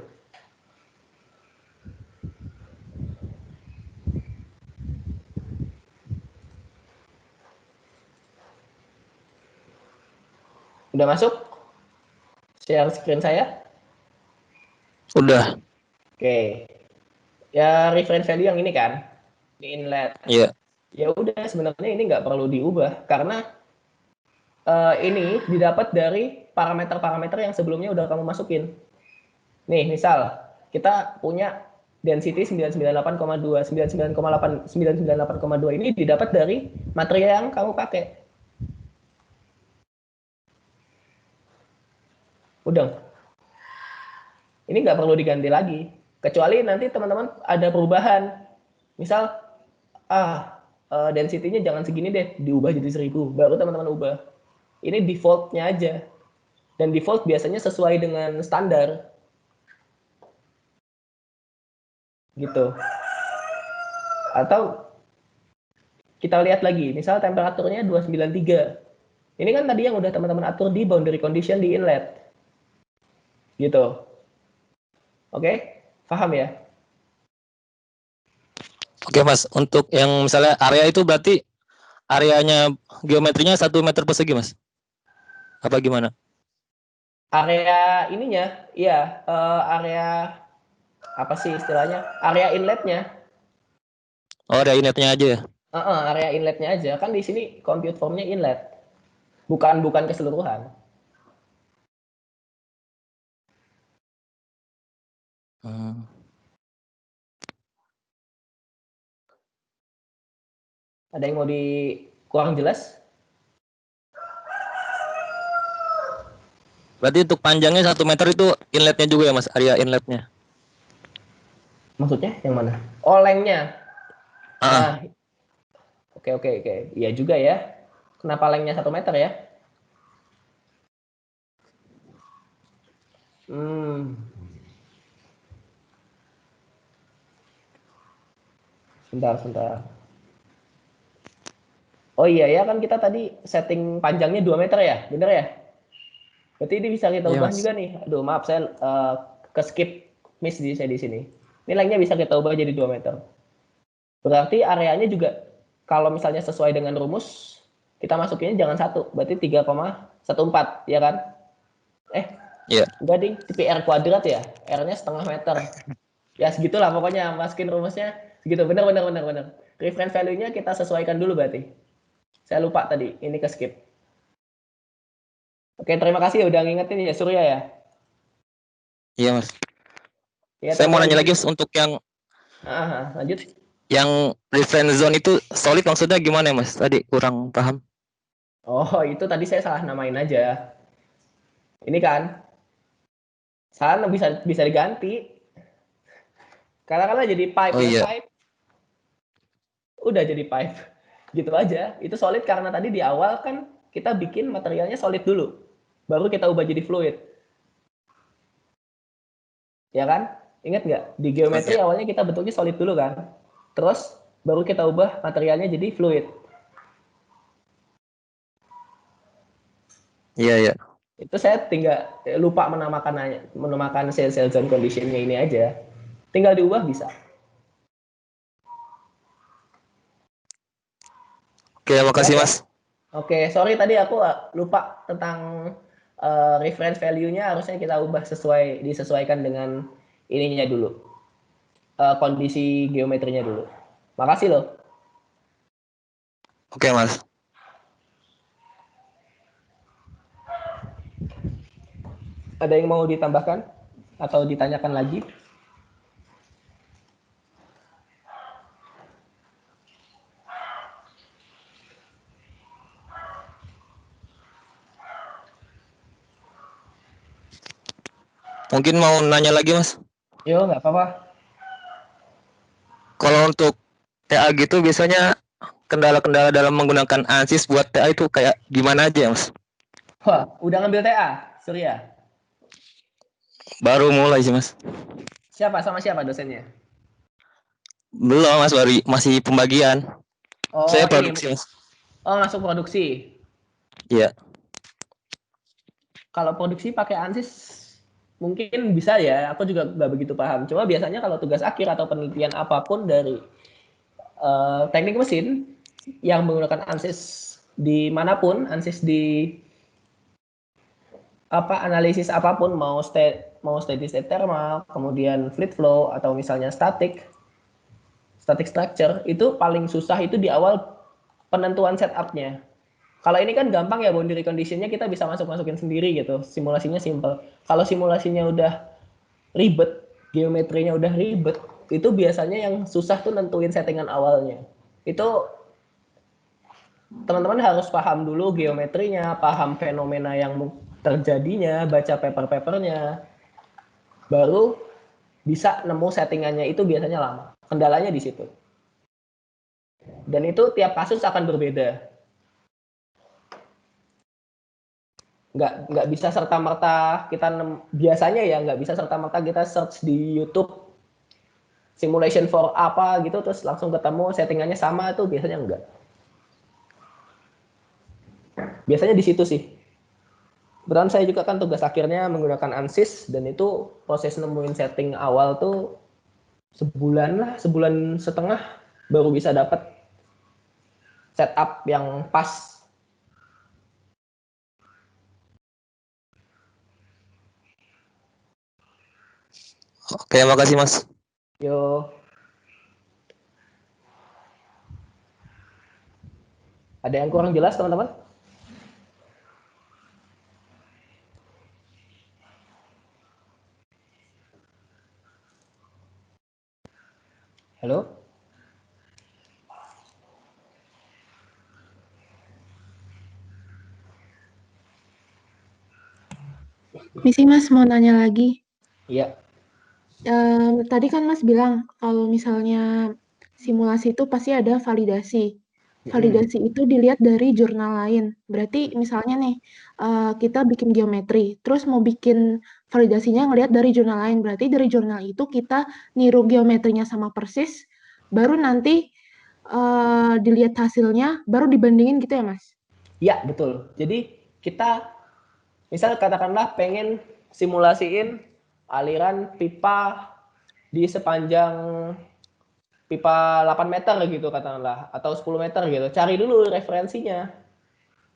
B: Udah masuk? Share screen saya?
H: Udah,
B: Oke. Ya reference value yang ini kan, di inlet.
H: iya.
B: Ya udah sebenarnya ini nggak perlu diubah karena ini didapat dari parameter-parameter yang sebelumnya udah kamu masukin. Nih, misal kita punya density 998,2, 99,8, 998,2 ini didapat dari material yang kamu pakai. Udah. Ini nggak perlu diganti lagi. Kecuali nanti teman-teman ada perubahan. Misal, density-nya jangan segini deh, diubah jadi 1000. Baru teman-teman ubah. Ini default-nya aja. Dan default biasanya sesuai dengan standar. Gitu. Atau kita lihat lagi, misal temperaturnya 293. Ini kan tadi yang udah teman-teman atur di boundary condition di inlet. Gitu. Oke? Paham ya?
H: Oke Mas, untuk yang misalnya area itu berarti areanya geometrinya 1 meter persegi Mas? Apa gimana?
B: Area ininya, iya, area apa sih istilahnya? Area inletnya.
H: Oh ada inletnya aja ya?
B: Area inletnya aja. Kan di sini compute formnya inlet. Bukan keseluruhan.
H: Hmm.
B: Ada yang mau kurang jelas?
H: Berarti untuk panjangnya 1 meter itu inletnya juga ya Mas, area inletnya?
B: Maksudnya yang mana? Oh, lengthnya.
H: Ah,
B: Nah, oke. Iya juga ya. Kenapa lengthnya 1 meter ya? Sebentar. Oh iya ya, kan kita tadi setting panjangnya 2 meter ya, bener ya? Berarti ini bisa kita
H: iya
B: ubah
H: Mas.
B: juga nih. Aduh, maaf saya ke skip miss saya di sini. Ini lengthnya bisa kita ubah jadi 2 meter. Berarti areanya juga kalau misalnya sesuai dengan rumus, kita masukinnya jangan 1, berarti 3,14, ya kan?
H: Iya.
B: Enggak ding, PR kuadrat ya, R-nya setengah meter. Ya segitulah pokoknya, masukin rumusnya segitu. Bener. Reference value-nya kita sesuaikan dulu berarti. Saya lupa tadi, ini ke skip. Oke, terima kasih udah ngingetin ya Surya ya.
H: Iya Mas.
B: Ya,
H: Saya mau nanya
B: teknologi.
H: lagi untuk
B: Lanjut.
H: yang reference zone itu solid maksudnya gimana ya Mas? Tadi kurang paham.
B: Oh, itu tadi saya salah namain aja. Ini kan, salah bisa diganti. Katakanlah jadi pipe
H: Oh
B: ya,
H: iya.
B: pipe. Udah jadi pipe. Gitu aja. Itu solid karena tadi di awal kan kita bikin materialnya solid dulu. Baru kita ubah jadi fluid. ya kan? Ingat nggak? Di geometri awalnya kita bentuknya solid dulu kan, terus baru kita ubah materialnya jadi fluid.
H: Iya, iya.
B: Itu saya tinggal lupa menamakan sel zone conditionnya ini aja. Tinggal diubah bisa.
H: Oke, makasih
B: Ya.
H: Mas.
B: Oke, sorry tadi aku lupa tentang reference value-nya, harusnya kita ubah disesuaikan dengan ininya dulu. Kondisi geometrinya dulu. Makasih loh.
H: Oke, Mas.
B: Ada yang mau ditambahkan atau ditanyakan lagi?
H: Mungkin mau nanya lagi, Mas.
B: Yo, nggak apa-apa.
H: Kalau untuk TA gitu biasanya kendala-kendala dalam menggunakan ANSYS buat TA itu kayak gimana aja, Mas?
B: Wah, udah ngambil TA, Surya?
H: Baru mulai sih, Mas.
B: Sama siapa dosennya?
H: Belum, Mas, baru masih pembagian.
B: Oh,
H: Saya
B: ini.
H: produksi, Mas.
B: Oh, masuk produksi.
H: Iya.
B: Kalau produksi pakai ANSYS mungkin bisa ya, aku juga nggak begitu paham. Cuma biasanya kalau tugas akhir atau penelitian apapun dari teknik mesin yang menggunakan ANSYS dimanapun, ANSYS di analisis apapun, mau steady state thermal, kemudian fluid flow atau misalnya static structure, itu paling susah itu di awal penentuan setupnya. Kalau ini kan gampang ya, boundary conditionnya kita bisa masukin sendiri gitu, simulasinya simple. Kalau simulasinya udah ribet, geometrinya udah ribet, itu biasanya yang susah tuh nentuin settingan awalnya. Itu teman-teman harus paham dulu geometrinya, paham fenomena yang terjadinya, baca paper-papernya, baru bisa nemu settingannya. Itu biasanya lama. Kendalanya di situ. Dan itu tiap kasus akan berbeda. Nggak bisa serta-merta kita biasanya ya nggak bisa serta-merta kita search di YouTube simulation for apa gitu terus langsung ketemu settingannya sama, itu biasanya enggak. Biasanya di situ sih. Kebetulan saya juga kan tugas akhirnya menggunakan ANSYS dan itu proses nemuin setting awal tuh sebulan setengah baru bisa dapat setup yang pas.
H: Oke, makasih, Mas.
B: Yo. Ada yang kurang jelas, teman-teman? Halo?
G: Misi Mas mau nanya lagi.
B: Iya.
G: Tadi kan Mas bilang kalau misalnya simulasi itu pasti ada validasi. Validasi itu dilihat dari jurnal lain. Berarti misalnya nih, kita bikin geometri, terus mau bikin validasinya ngelihat dari jurnal lain. Berarti dari jurnal itu kita niru geometrinya sama persis, baru nanti dilihat hasilnya, baru dibandingin gitu ya Mas?
B: Iya, betul. Jadi kita misal katakanlah pengen simulasiin aliran pipa di sepanjang pipa 8 meter gitu katakanlah, atau 10 meter gitu. Cari dulu referensinya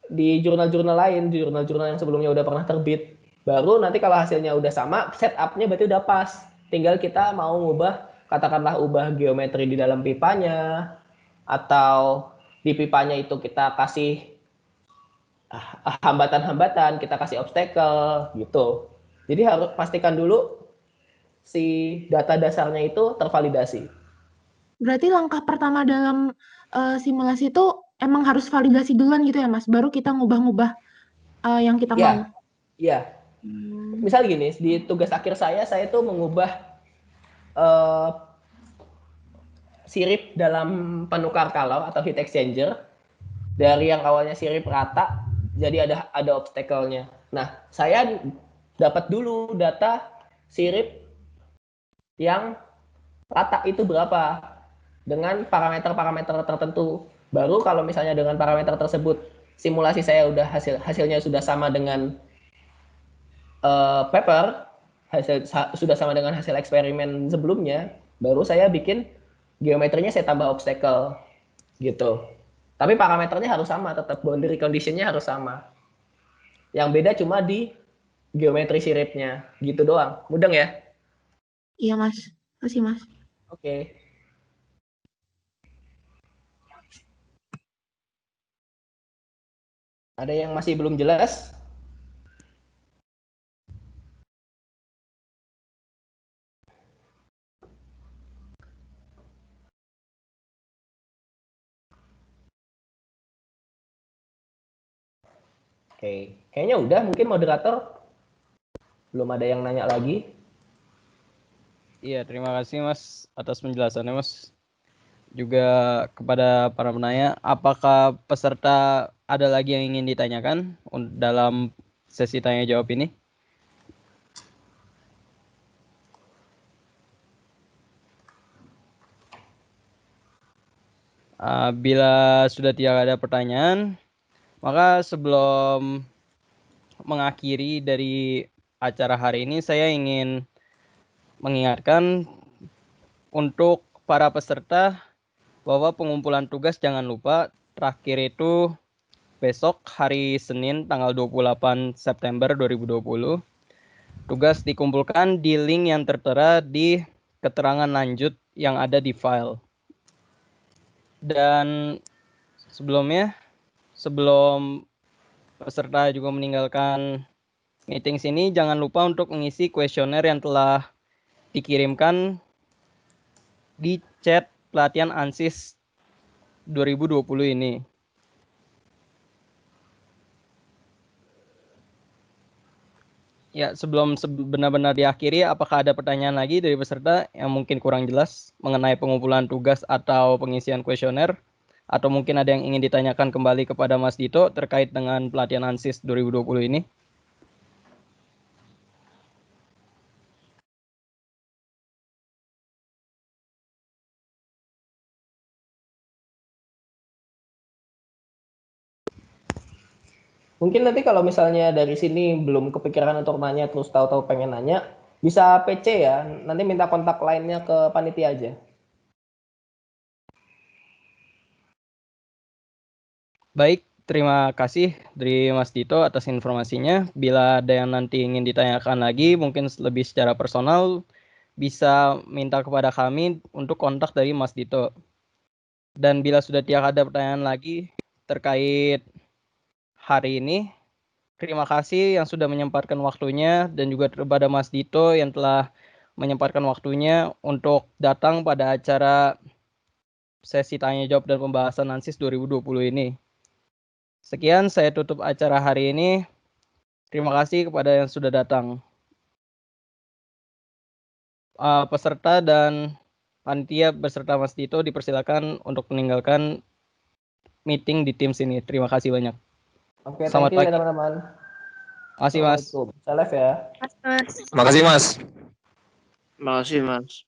B: di jurnal-jurnal lain, di jurnal-jurnal yang sebelumnya udah pernah terbit. Baru nanti kalau hasilnya udah sama, setupnya berarti udah pas. Tinggal kita mau ngubah, katakanlah ubah geometri di dalam pipanya, atau di pipanya itu kita kasih hambatan-hambatan, kita kasih obstacle gitu. Jadi harus pastikan dulu si data dasarnya itu tervalidasi.
G: Berarti langkah pertama dalam simulasi itu emang harus validasi duluan gitu ya Mas, baru kita ngubah-ngubah yang kita mau.
B: Iya. Misal gini, di tugas akhir saya tuh mengubah sirip dalam penukar kalor atau heat exchanger dari yang awalnya sirip rata jadi ada obstacle-nya. Nah, saya dapat dulu data sirip yang rata itu berapa dengan parameter-parameter tertentu. Baru kalau misalnya dengan parameter tersebut simulasi saya udah hasilnya sudah sama dengan paper, sudah sama dengan hasil eksperimen sebelumnya, baru saya bikin geometrinya saya tambah obstacle gitu. Tapi parameternya harus sama, tetap boundary conditionnya harus sama. Yang beda cuma di geometri siripnya, gitu doang. Mudeng ya?
G: Iya, Mas. Makasih, Mas.
B: Oke. Ada yang masih belum jelas? Oke, kayaknya udah. Mungkin moderator belum ada yang nanya lagi.
A: Iya, terima kasih Mas atas penjelasannya Mas. Juga kepada para penanya, apakah peserta ada lagi yang ingin ditanyakan dalam sesi tanya jawab ini? Bila sudah tidak ada pertanyaan, maka sebelum mengakhiri dari acara hari ini, saya ingin mengingatkan untuk para peserta bahwa pengumpulan tugas jangan lupa terakhir itu besok hari Senin tanggal 28 September 2020. Tugas dikumpulkan di link yang tertera di keterangan lanjut yang ada di file. Dan sebelum peserta juga meninggalkan meeting sini, jangan lupa untuk mengisi kuesioner yang telah dikirimkan di chat pelatihan ANSYS 2020 ini. Ya, sebelum benar-benar diakhiri, apakah ada pertanyaan lagi dari peserta yang mungkin kurang jelas mengenai pengumpulan tugas atau pengisian kuesioner? Atau mungkin ada yang ingin ditanyakan kembali kepada Mas Dito terkait dengan pelatihan ANSYS 2020 ini?
B: Mungkin nanti kalau misalnya dari sini belum kepikiran untuk nanya terus tahu-tahu pengen nanya, bisa PC ya. Nanti minta kontak lainnya ke panitia aja.
A: Baik, terima kasih dari Mas Dito atas informasinya. Bila ada yang nanti ingin ditanyakan lagi, mungkin lebih secara personal, bisa minta kepada kami untuk kontak dari Mas Dito. Dan bila sudah tidak ada pertanyaan lagi terkait hari ini, terima kasih yang sudah menyempatkan waktunya dan juga kepada Mas Dito yang telah menyempatkan waktunya untuk datang pada acara sesi tanya jawab dan pembahasan ANSYS 2020 ini. Sekian, saya tutup acara hari ini. Terima kasih kepada yang sudah datang. Peserta dan panitia beserta Mas Dito dipersilakan untuk meninggalkan meeting di Teams ini. Terima kasih banyak.
B: Oke,
A: Selamat
B: thank you ya
A: pagi.
B: teman-teman.
A: Terima kasih Mas.
B: Assalamualaikum. Saya live ya.
D: Mas.
H: Makasih Mas.
F: Makasih, Mas.